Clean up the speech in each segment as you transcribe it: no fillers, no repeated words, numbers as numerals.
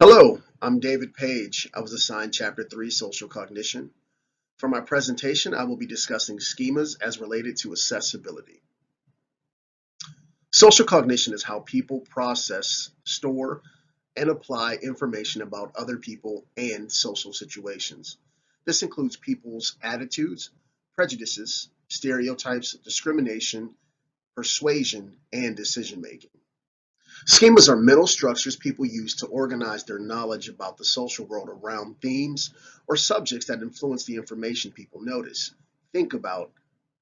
Hello, I'm David Page. I was assigned Chapter 3, Social Cognition. For my presentation, I will be discussing schemas as related to accessibility. Social cognition is how people process, store, and apply information about other people and social situations. This includes people's attitudes, prejudices, stereotypes, discrimination, persuasion, and decision making. Schemas are mental structures people use to organize their knowledge about the social world around themes or subjects that influence the information people notice, think about,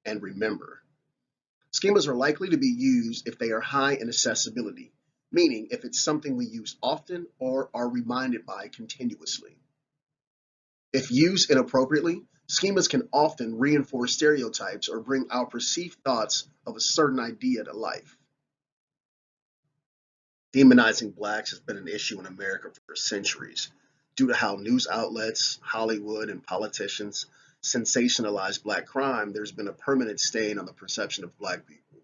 and remember. Schemas are likely to be used if they are high in accessibility, meaning if it's something we use often or are reminded by continuously. If used inappropriately, schemas can often reinforce stereotypes or bring our perceived thoughts of a certain idea to life. Demonizing blacks has been an issue in America for centuries due to how news outlets, Hollywood, and politicians sensationalize black crime. There's been a permanent stain on the perception of black people.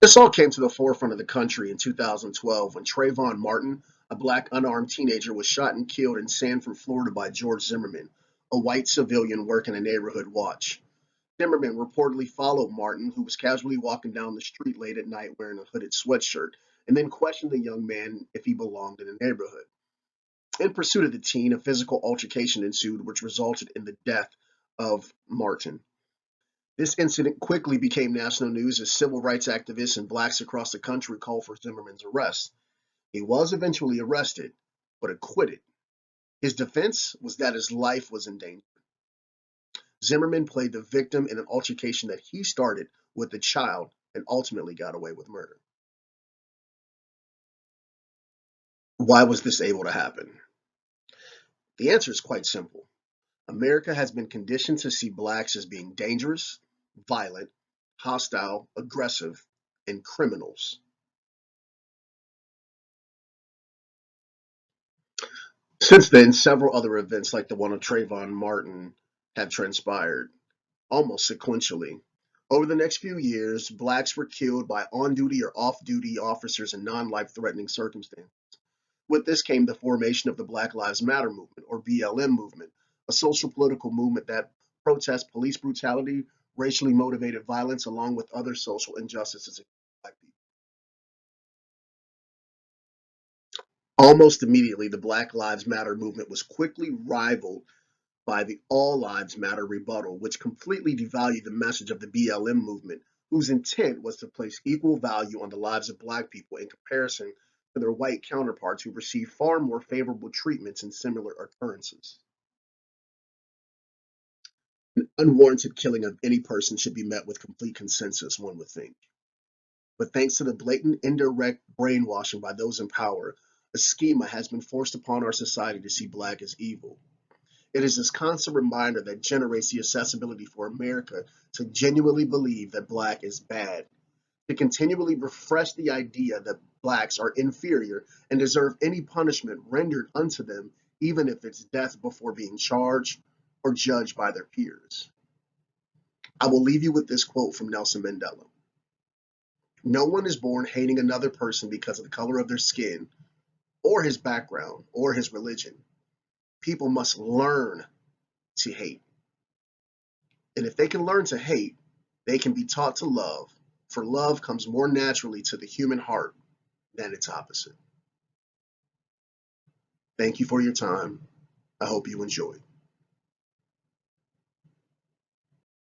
This all came to the forefront of the country in 2012 when Trayvon Martin, a black unarmed teenager, was shot and killed in Sanford, Florida by George Zimmerman, a white civilian working a neighborhood watch. Zimmerman reportedly followed Martin, who was casually walking down the street late at night wearing a hooded sweatshirt, and then questioned the young man if he belonged in the neighborhood. In pursuit of the teen, a physical altercation ensued, which resulted in the death of Martin. This incident quickly became national news as civil rights activists and blacks across the country called for Zimmerman's arrest. He was eventually arrested, but acquitted. His defense was that his life was in danger. Zimmerman played the victim in an altercation that he started with a child and ultimately got away with murder. Why was this able to happen? The answer is quite simple. America has been conditioned to see blacks as being dangerous, violent, hostile, aggressive, and criminals. Since then, several other events like the one of Trayvon Martin have transpired, almost sequentially. Over the next few years, blacks were killed by on duty or off duty officers in non life threatening circumstances. With this came the formation of the Black Lives Matter movement, or BLM movement, a social political movement that protests police brutality, racially motivated violence, along with other social injustices against black people. Almost immediately, the Black Lives Matter movement was quickly rivaled by the All Lives Matter rebuttal, which completely devalued the message of the BLM movement, whose intent was to place equal value on the lives of black people in comparison to their white counterparts who received far more favorable treatments in similar occurrences. An unwarranted killing of any person should be met with complete consensus, one would think. But thanks to the blatant indirect brainwashing by those in power, a schema has been forced upon our society to see black as evil. It is this constant reminder that generates the accessibility for America to genuinely believe that black is bad, to continually refresh the idea that blacks are inferior and deserve any punishment rendered unto them, even if it's death before being charged or judged by their peers. I will leave you with this quote from Nelson Mandela. No one is born hating another person because of the color of their skin, or his background, or his religion. People must learn to hate. And if they can learn to hate, they can be taught to love, for love comes more naturally to the human heart than its opposite. Thank you for your time. I hope you enjoyed.